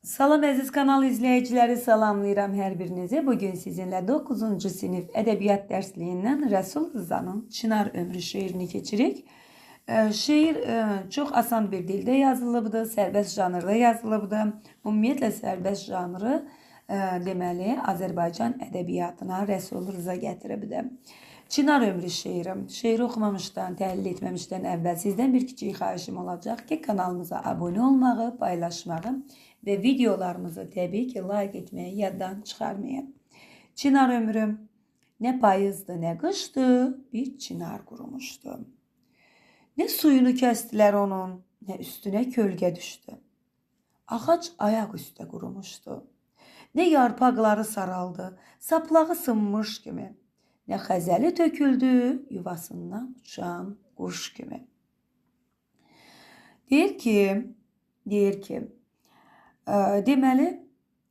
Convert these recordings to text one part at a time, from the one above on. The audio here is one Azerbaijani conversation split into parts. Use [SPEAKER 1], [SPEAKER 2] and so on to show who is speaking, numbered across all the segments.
[SPEAKER 1] Salam əziz kanal izləyiciləri, salamlayıram hər birinizi. Bugün sizinlə 9-cu sinif ədəbiyyat dərsliyindən Rəsul Rızanın Çınar Ömrü şeirini keçirik. Şeir çox asan bir dildə yazılıbdır, sərbəst janrda yazılıbdır. Ümumiyyətlə sərbəst janrı deməli Azərbaycan ədəbiyyatına Rəsul Rıza gətiribdir. Çınar Ömrü şeirim. Şeiri oxumamışdan, təhlil etməmişdən əvvəl sizdən bir kiçik xahişim olacaq ki, kanalımıza abunə olmağı, paylaşmağı ve videolarımızı təbii ki like etmeyi yaddan çıxarmayın. Çınar ömrüm ne payızdı ne qışdı, bir çınar qurumuşdu. Ne suyunu kestiler onun, ne üstüne kölge düştü. Ağac ayak üstə qurumuşdu. Ne yarpaqları saraldı, saplağı sınmış kimi. Ne xəzəli töküldü, yuvasından uçan quş kimi. Deyir ki, deməli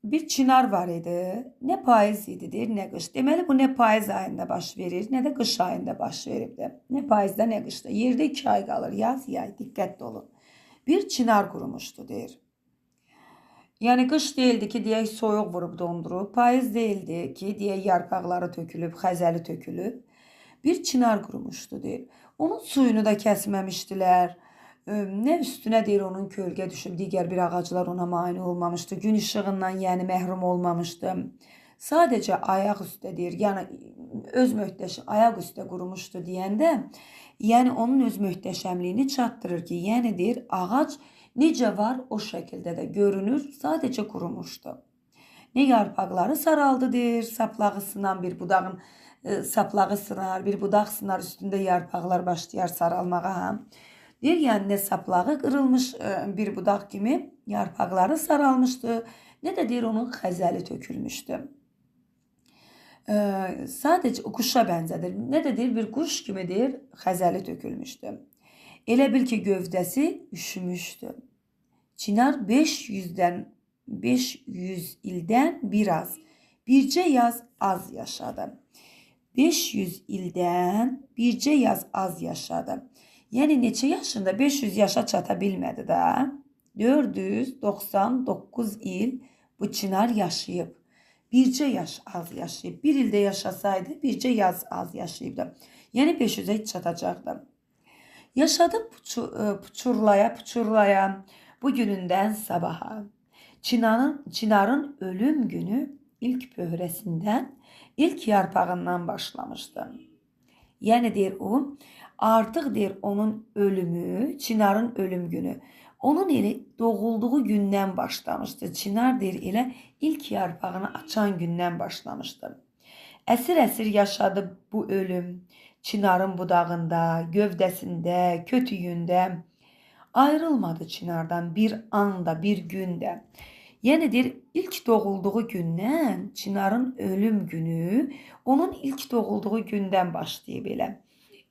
[SPEAKER 1] bir çınar var idi. Ne payız ididir, ne qış. Deməli bu ne payız ayında baş verir, ne de qış ayında baş veribdi. Ne payızda, ne qışda. Yerdə 2 ay qalır, yaz, yay, diqqətli olun. Bir çınar qurumuşdu deyir. Yani qış değildi ki deyək soyuq vurub dondurub, payız değildi ki deyək yarpaqları tökülüb, xəzəli tökülüb. Bir çınar qurumuşdu deyir. Onun suyunu da kəsməmişdilər. Ne üstüne deyir onun kölge düşüb, digər bir ağaclar ona mani olmamışdı. Gün ışığından yani məhrum olmamışdı. Sadəcə ayaq üstə deyir, yəni öz ayaq üstə qurumuşdu deyəndə, yəni onun öz möhtəşəmliyini çatdırır ki, yəni deyir ağac necə var o şəkildə də görünür, sadəcə qurumuşdu. Ne yarpaqları saraldı deyir, saplağı sınan bir budağın saplağı sınar, bir budaq sınar, üstündə yarpaqlar başlayar saralmağa. Deyir, yəni ne saplağı qırılmış bir budaq kimi yarpaqları saralmışdı, ne de deyir onun xəzəli tökülmüşdü. Sadəcə quşa bənzədir. Ne de deyir bir quş kimi deyir xəzəli tökülmüşdü. Elə bil ki gövdəsi üşümüşdü. Çınar 500 ildən biraz, bircə yaz az yaşadı. 500 ildən bircə yaz az yaşadı. Yəni neçə yaşında? 500 yaşa çata bilmədi də. 499 il bu çınar yaşayıb. Bircə yaş az yaşayıb. Bir ildə yaşasaydı bircə yaz az yaşayıbdı. Yəni 500'e çatacaqdı. Yaşadı puçurlaya bugünündən sabaha. Çınarın ölüm günü ilk pöhrəsindən, ilk yarpağından başlamışdı. Yəni deyir o, artıq deyir onun ölümü, Çınarın ölüm günü. Onun elə doğulduğu gündən başlamışdı. Çınar deyir elə ilk yarpağını açan gündən başlamışdı. Əsir-əsir yaşadı bu ölüm. Çınarın budağında, gövdəsində, kötüyündə. Ayrılmadı Çınardan bir anda, bir gündə. Yəni deyir ilk doğulduğu gündən, Çınarın ölüm günü, onun ilk doğulduğu gündən başlayıb elə.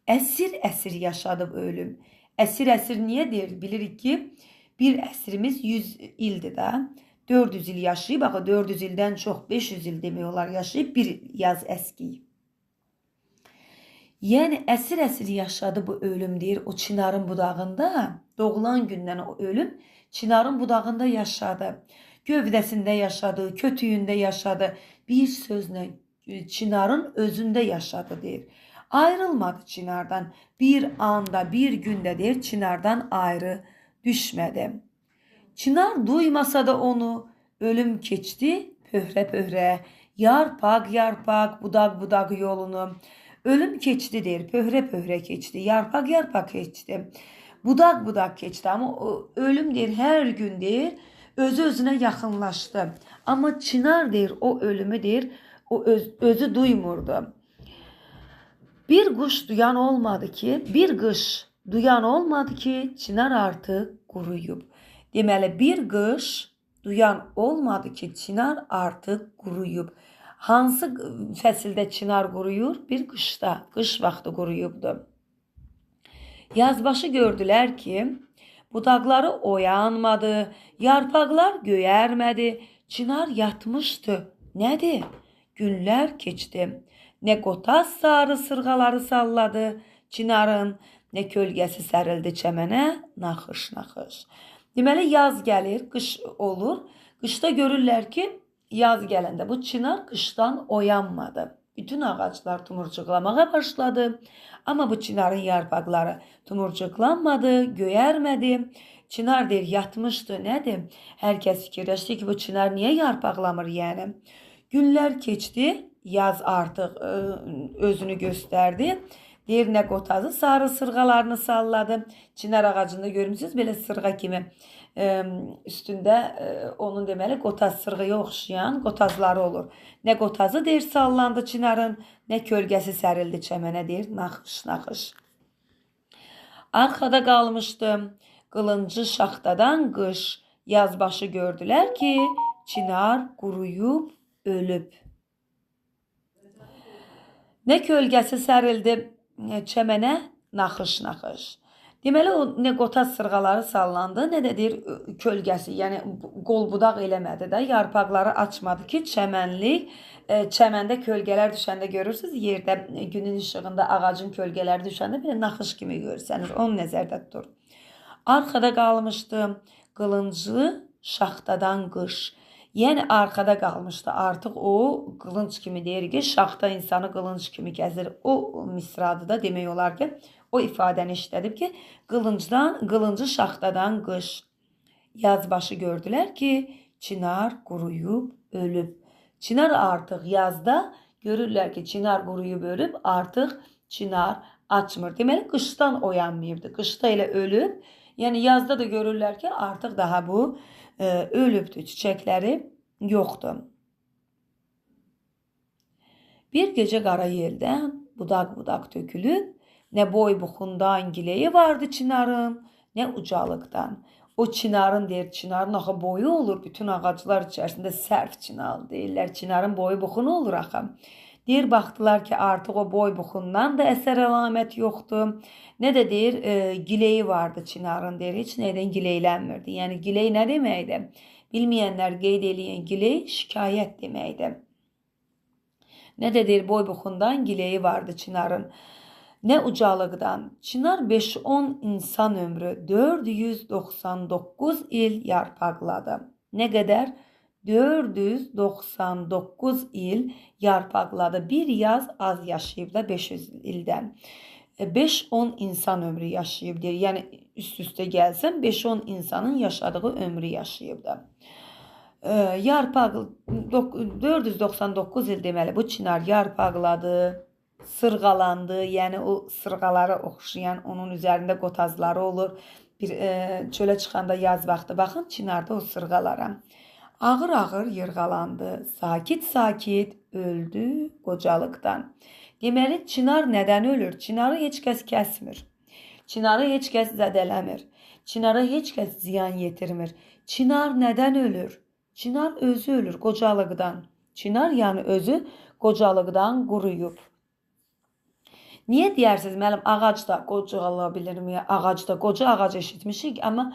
[SPEAKER 1] Əsir-əsir yaşadı ölüm. Əsir-əsir niyə deyir? Bilirik ki, bir əsrimiz 100 ildir də. 400 il yaşayıb, axı 400 ildən çox 500 il demək olar yaşayıb, bir yaz əskiyib. Yəni əsir-əsir yaşadı bu ölüm deyir o Çınarın budağında. Doğulan gündən o ölüm Çınarın budağında yaşadı. Gövdəsində yaşadı, kötüyündə yaşadı. Bir sözlə Çınarın özündə yaşadı deyir. Ayrılmadı Çınardan. Bir anda, bir gündə deyir Çınardan ayrı düşmədi. Çınar duymasa da onu, ölüm keçdi pöhrə-pöhrə. Yarpaq-yarpaq, budaq-budaq yolunu. Ölüm keçdi deyir, pöhrə-pöhrə keçdi. Yarpaq-yarpaq keçdi. Budaq-budaq keçdi. Amma o ölüm deyir hər gün deyir özü-özünə yaxınlaşdı. Amma Çınar deyir o ölümü deyir o özü duymurdu. Bir quş duyan olmadı ki, bir qış duyan olmadı ki, Çınar artıq quruyub. Deməli bir qış duyan olmadı ki, Çınar artıq quruyub. Hansı fəsildə Çınar quruyur? Bir qışda, qış vaxtı quruyubdu. Yazbaşı gördülər ki, budaqları oyanmadı, yarpaqlar göyərmədi, Çınar yatmışdı. Nədir? Günlər keçdi. Ne qotaz sarı sırğaları salladı Çınarın, ne kölgəsi sərildi çəmənə, naxış-naxış. Deməli yaz gəlir, qış olur. Qışda görürlər ki, yaz gələndə bu çınar qışdan oyanmadı. Bütün ağaclar tumurcuqlamağa başladı. Amma bu çinarın yarpaqları tumurcuqlanmadı, göyərmədi. Çınar deyir, yatmışdı, nədir? Hər kəs fikirləşdi ki, bu çınar niyə yarpaqlamır yəni? Günlər keçdi, yaz artıq özünü göstərdi. Deyir, nə qotazı sarı sırğalarını salladı. Çınar ağacında görmüsünüz, belə sırğa kimi üstündə onun deməli qotaz sırğıya oxşayan qotazları olur. Nə qotazı deyir sallandı çinarın, nə kölgəsi sərildi çəmənə deyir naxış. Arxada qalmışdı qılıncı şaxtadan qış. Yazbaşı gördülər ki, çınar quruyub ölüb. Nə kölgəsi sərildi çəmənə naxış. Deməli o nə qotaz sırğaları sallandı, nə də deyir kölgəsi, yəni qol-budaq eləmədi də, yarpaqları açmadı ki, çəməndə kölgələr düşəndə görürsünüz, yerdə günün işığında ağacın kölgələri düşəndə belə naxış kimi görsənir. Onu nəzərdə tutur. Arxada qalmışdı qılıncı şaxtadan qış. Yəni arxada qalmışdı. Artıq o qılınc kimi deyir ki, şaxta insanı qılınc kimi gəzir. O misradı da demək olar ki, o ifadəni işlədib ki, qılıncı şaxtadan qış. Yazbaşı gördülər ki, çınar quruyub ölüb. Çınar artıq yazda görürlər ki, çınar quruyub ölüb, artıq çınar açmır. Deməli, qışdan oyanmayıbdı. Qışda elə ölüb. Yəni yazda da görürlər ki, artıq daha bu ölübdür. Çiçəkləri yoxdur. Bir gecə qara yeldən budaq tökülüb, nə boy buxundan gileyi vardı çinarın, nə ucalıqdan. O çinarın deyir, çinarın axı boyu olur. Bütün ağaclar içərisində sərf çinal deyirlər. Çinarın boyu buxunu olur axı. Deyir, baxdılar ki, artıq o boy buxundan da əsər əlamət yoxdur. Nə də deyir, gileyi vardı çinarın deyir. Heç nədən gileylənmirdi. Yəni giley nə deməkdir? Bilməyənlər qeyd eləyən giley şikayət deməkdir. Nə də deyir, boy buxundan gileyi vardı çinarın. Nə ucalıqdan. Çınar 5-10 insan ömrü 499 il yarpaqladı. Nə qədər? 499 il yarpaqladı. Bir yaz az yaşayıb da 500 ildən. 5-10 insan ömrü yaşayıb deyir. Yəni üst-üstə gəlsən 5-10 insanın yaşadığı ömrü yaşayıb da. Yarpaq 499 il deməli bu çınar yarpaqladı. Sırğalandı, yəni o sırğalara oxşayan onun üzərində qotazları olur. Bir çölə çıxanda yaz vaxtı baxın çinarda o sırğalara. Ağır-ağır yırğalandı, sakit-sakit öldü qocalıqdan. Deməli çınar nədən ölür? Çinarı heç kəs kəsmir. Çinarı heç kəs zədələmir. Çinara heç kəs ziyan yetirmir. Çınar nədən ölür? Çınar özü ölür qocalıqdan. Çınar yəni özü qocalıqdan quruyub. Niyə deyirsiniz, müəllim, ağac da qocala bilirmi? Ağacda, qoca ağac eşitmişik, amma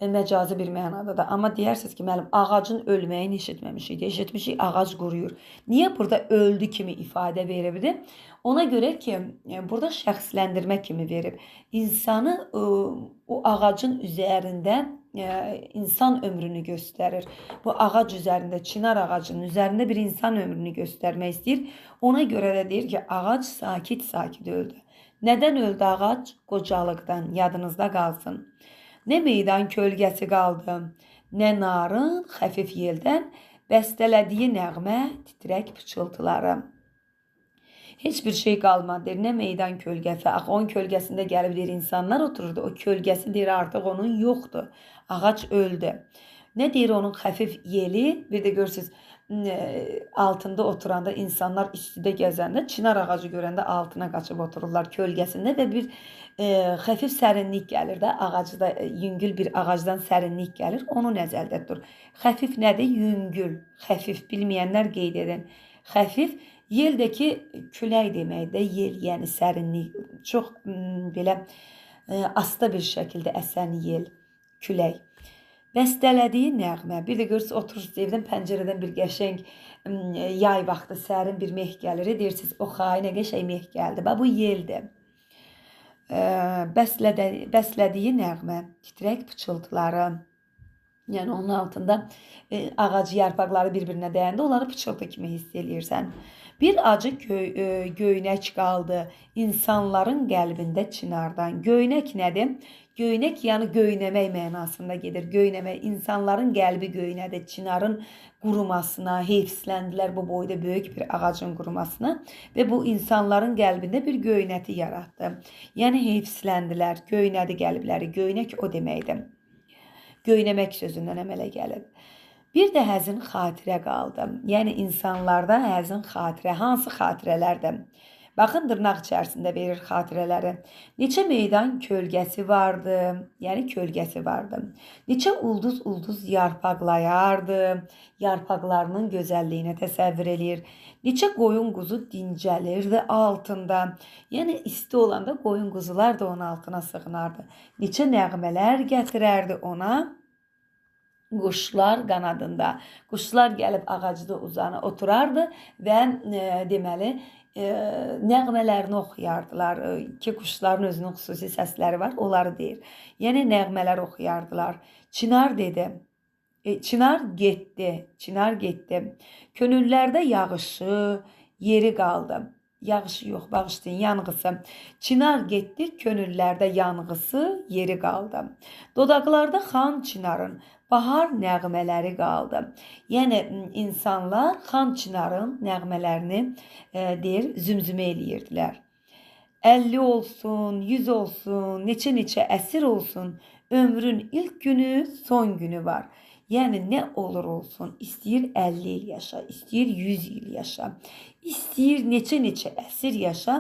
[SPEAKER 1] məcazi bir mənada da. Amma deyirsiniz ki, müəllim, ağacın ölməyini eşitməmişik. Eşitmişik, ağac quruyur. Niyə burada öldü kimi ifadə veribdi? Ona görə ki, burada şəxsləndirmə kimi verib. İnsanı o ağacın üzərində insan ömrünü göstərir. Bu ağac üzərində, çınar ağacının üzərində bir insan ömrünü göstərmək istəyir. Ona görə də deyir ki, ağac sakit-sakit öldü. Nədən öldü ağac? Qocalıqdan, yadınızda qalsın. Nə meydan kölgəsi qaldı, nə narın xəfif yeldən bəstələdiyi nəğmə, titrək pıçıltıları. Heç bir şey qalmadı, deyir, nə meydan kölgəsi. Axı onun kölgəsində gəlib deyir, insanlar otururdu. O kölgəsi deyir, artıq onun yoxdur. Ağac öldü. Nə deyir onun xəfif yeli? Bir də görürsünüz, altında oturanda insanlar istidə gəzəndə, çınar ağacı görəndə altına qaçıb otururlar kölgəsində və bir xəfif sərinlik gəlir də, ağacda yüngül bir ağacdan sərinlik gəlir, onu nəzərdə tutur. Xəfif nədir? Yüngül, xəfif, bilməyənlər qeyd edin. Xəfif, yeldəki külək deməkdir, yel, yəni sərinlik, çox belə asta bir şəkildə əsən yel, külək. Bəstələdiyi nəğmə, bir də görürsünüz, oturursunuz evdən, pəncərədən bir qəşəng yay vaxtı sərin bir meh gəlir, deyirsiniz, o xay, nə qəşəng meh gəldi, bu yeldir. Bəslədiyi nəğmə, titrək pıçıltıları. Yəni onun altında ağac yarpaqları bir-birinə dəyəndə onları pıçıltı kimi hiss eləyirsən. Bir acı göynək qaldı insanların qəlbində çinardan. Göynək nədir? Göynək yəni göynəmək mənasında gedir. Göynəmək, insanların qəlbi göynədi. Çinarın qurumasına, heyfsləndilər bu boyda böyük bir ağacın qurumasına və bu insanların qəlbində bir göynəti yaratdı. Yəni heyfsləndilər, göynədi qəlbləri. Göynək o deməkdir. Göynəmək sözündən əmələ gəlib. Bir də həzin xatirə qaldı. Yəni insanlarda həzin xatirə, hansı xatirələrdir? Baxın, dırnaq içərisində verir xatirələri. Neçə meydan kölgəsi vardı, yəni kölgəsi vardı. Neçə ulduz yarpaqlayardı, yarpaqlarının gözəlliyini təsəvvür eləyir. Neçə qoyun quzu dincəlirdi altında. Yəni isti olanda qoyun quzular da onun altına sığınardı. Neçə nəğmələr gətirərdi ona. Quşlar qanadında. Quşlar gəlib ağacda uzanı oturardı və deməli nəğmələrini oxuyardılar ki, quşların özünün xüsusi səsləri var, onları deyir. Yəni nəğmələr oxuyardılar. Çınar dedi. Çınar getdi. Çınar getdi. Könüllərdə yağışı, yeri qaldı. Yağışı yox, bağışlayın, yanğısı. Çınar getdi, könüllərdə yanğısı, yeri qaldı. Dodaqlarda xan Çinarın bahar nəğmələri qaldı. Yəni insanlar xan Çinarın nəğmələrini deyir, zümzümə eləyirdilər. 50 olsun, 100 olsun, neçə əsir olsun, ömrün ilk günü, son günü var. Yəni nə olur olsun, istəyir 50 il yaşa, istəyir 100 il yaşa, istəyir neçə əsir yaşa,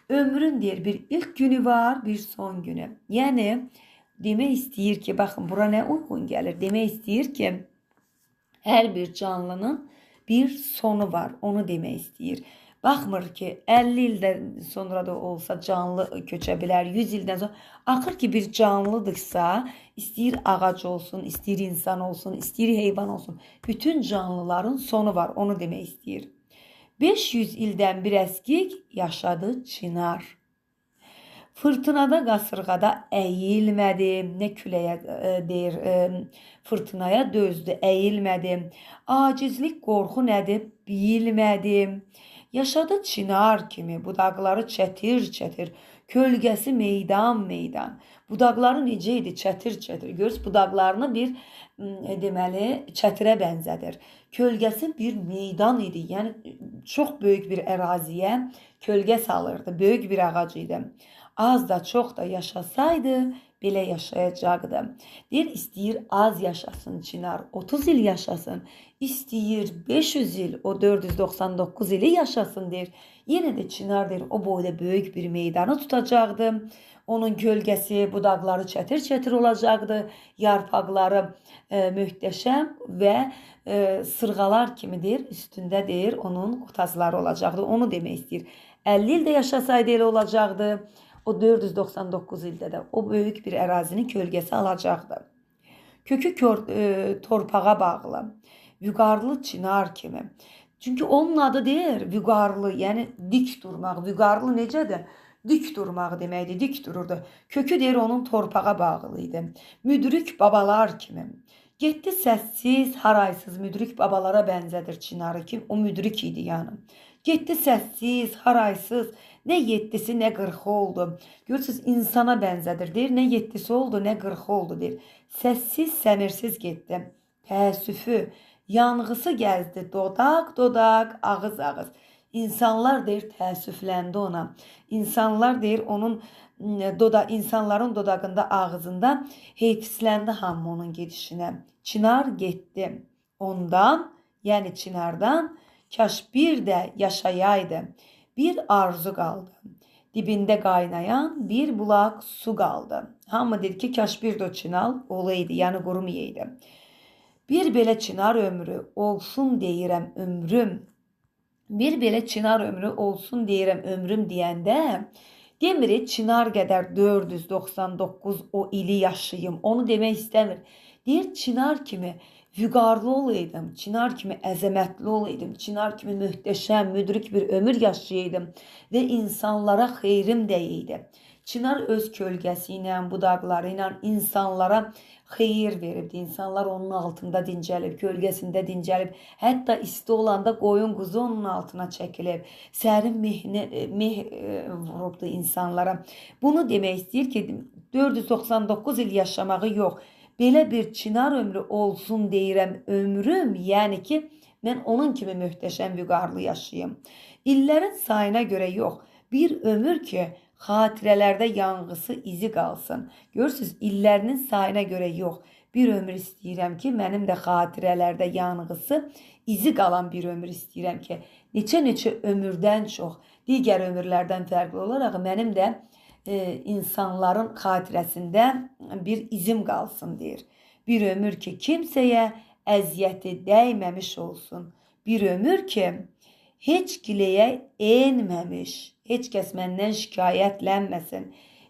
[SPEAKER 1] ömrün deyir bir ilk günü var, bir son günü. Yəni demək istəyir ki, baxın bura nə uyğun gəlir. Demək istəyir ki, hər bir canlının bir sonu var. Onu demək istəyir. Baxmır ki, 50 ildən sonra da olsa canlı köçə bilər, 100 ildən sonra. Axır ki, bir canlıdırsa, istəyir ağac olsun, istəyir insan olsun, istəyir heyvan olsun. Bütün canlıların sonu var. Onu demək istəyir. 500 ildən bir əskik yaşadı Çınar. Fırtınada, qasırğada əyilmədi, nə küləyə deyir, fırtınaya dözdü, əyilmədi. Acizlik, qorxu nədir, bilmədi. Yaşadı Çınar kimi, budaqları çətir, kölgəsi meydan. Budaqları necə idi, çətir. Görürsünüz, budaqlarını bir deməli çətirə bənzədir. Kölgəsi bir meydan idi, yəni çox böyük bir əraziyə kölgə salırdı, böyük bir ağac idi. Az da çox da yaşasaydı, belə yaşayacaqdı. Deyir, istəyir az yaşasın Çınar, 30 il yaşasın. İstəyir 500 il, o 499 ili yaşasın deyir. Yenə də Çınar deyir, o boyda böyük bir meydanı tutacaqdı. Onun kölgəsi, budaqları çətir olacaqdı. Yarpaqları möhtəşəm və sırğalar kimi deyir, üstündə deyir, onun qutazları olacaqdı. Onu demək istəyir. 50 ildə yaşasaydı elə olacaqdı. O 499 ildə də o böyük bir ərazinin kölgəsi alacaqdı. Kökü torpağa bağlı, vüqarlı Çınar kimi. Çünki onun adı deyir, vüqarlı, yəni dik durmaq. Vüqarlı necədir? Dik durmaq deməkdir, dik dururdu. Kökü deyir, onun torpağa bağlı idi. Müdrik babalar kimi. Getdi səssiz, haraysız, müdrik babalara bənzədir Çınarı kim? O müdrik idi yəni. Getdi səssiz, haraysız, nə 7-si, nə 40-ı oldu. Görürsünüz, insana bənzədir, deyir. Nə 7-si oldu, nə 40-ı oldu, deyir. Səssiz, səmirsiz getdi. Təəssüfü, yanğısı gəzdi, dodaq, ağız. İnsanlar deyir, təəssüfləndi ona. İnsanlar deyir, insanların dodağında, ağzında heyfsləndi hamı onun gedişinə. Çınar getdi. Ondan, yəni Çınardan, kaş bir də yaşayaydı. Bir arzu qaldı. Dibində qaynayan bir bulaq su qaldı. Hamı dedi ki, kaş bir də Çınar olaydı, yəni qurumayaydı. Bir belə Çınar ömrü olsun deyirəm ömrüm. Bir belə Çınar ömrü olsun deyirəm ömrüm deyəndə, demir Çınar qədər 499 o ili yaşayım. Onu demək istəmir. Deyir, Çınar kimi vüqarlı olaydım, Çınar kimi əzəmətli olaydım, Çınar kimi möhtəşəm, müdrik bir ömür yaşayaydım və insanlara xeyrim dəyəydi. Çınar öz kölgəsi ilə, budaqları ilə insanlara xeyir veribdi. İnsanlar onun altında dincəlib, kölgəsində dincəlib. Hətta isti olanda qoyun quzu onun altına çəkilib. Sərin meh vurubdu insanlara. Bunu demək istəyir ki, 499 il yaşamağı yox. Belə bir çınar ömrü olsun deyirəm ömrüm, yəni ki, mən onun kimi möhtəşəm vüqarlı yaşayayım. İllərin sayına görə yox, bir ömür ki, xatirələrdə yanğısı izi qalsın. Görürsünüz, illərinin sayına görə yox, bir ömür istəyirəm ki, mənim də xatirələrdə yanğısı izi qalan bir ömür istəyirəm ki, neçə-neçə ömürdən çox, digər ömürlərdən fərqli olaraq mənim də insanların xatirəsində bir izim qalsın deyir. Bir ömür ki, kimsəyə əziyyəti dəyməmiş olsun. Bir ömür ki, heç giləyə enməmiş, heç kəs məndən şikayətlənməsin,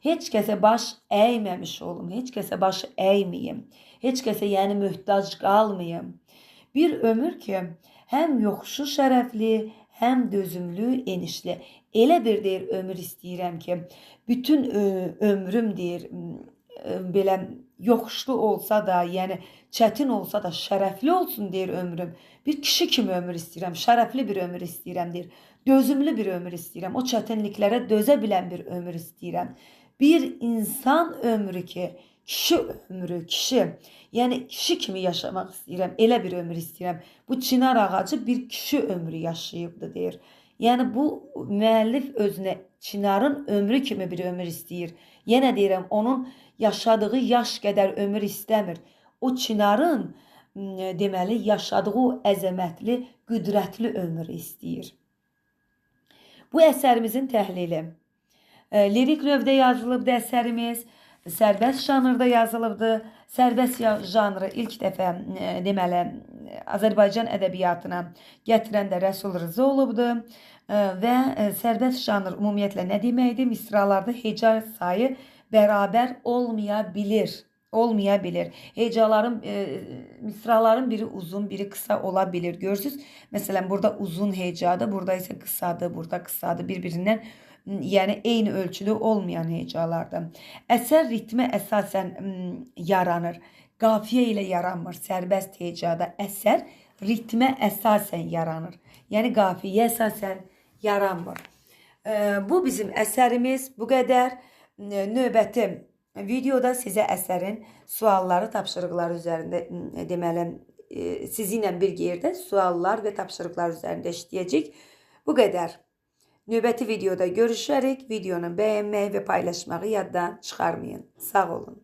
[SPEAKER 1] heç kəsə baş əyməmiş olum, heç kəsə baş əyməyim, heç kəsə yəni möhtac qalmayım. Bir ömür ki, həm yoxuşu şərəfli, həm dözümlü, enişli. Elə bir deyir ömür istəyirəm ki, bütün ömrüm deyir belə yoxuşlu olsa da, yəni çətin olsa da şərəfli olsun deyir ömrüm. Bir kişi kimi ömür istəyirəm, şərəfli bir ömür istəyirəm deyir. Dözümlü bir ömür istəyirəm. O çətinliklərə dözə bilən bir ömür istəyirəm. Bir insan ömrü ki, kişi ömrü, kişi. Yəni kişi kimi yaşamaq istəyirəm. Elə bir ömür istəyirəm. Bu çınar ağacı bir kişi ömrü yaşayıbdı deyir. Yəni bu müəllif özünə çınarın ömrü kimi bir ömür istəyir. Yenə deyirəm, onun yaşadığı yaş qədər ömür istəmir. O çınarın deməli yaşadığı o əzəmətli, qüdrətli ömrü istəyir. Bu əsərimizin təhlili. Lirik növdə yazılıbdı əsərimiz. Sərbəst janrda yazılıbdı. Sərbəst janrı ilk dəfə deməli Azərbaycan ədəbiyyatına gətirən də Rəsul Rza olubdu. Və sərbəst janr ümumiyyətlə nə deməkdir? Misralarda heca sayı bərabər olmaya bilir. Hecaların, misraların biri uzun, biri kısa ola bilir. Görürsünüz? Məsələn, burada uzun hecadır, burada isə kısadır, burada kısadır. Bir-birindən yəni eyni ölçülü olmayan hecalardır. Əsər ritmə əsasən yaranır. Qafiyə ilə yaranmır. Sərbəst hecada əsər ritmə əsasən yaranır. Yəni qafiyə əsasən yaranmır. Bu bizim əsərimiz bu qədər. Növbəti videoda sizə əsərin sualları, tapşırıqları üzərində deməli sizinlə bir yerdə suallar və tapşırıqlar üzərində işləyəcək. Bu qədər. Növbəti videoda görüşərik. Videonu bəyənməyi və paylaşmağı yaddan çıxarmayın. Sağ olun.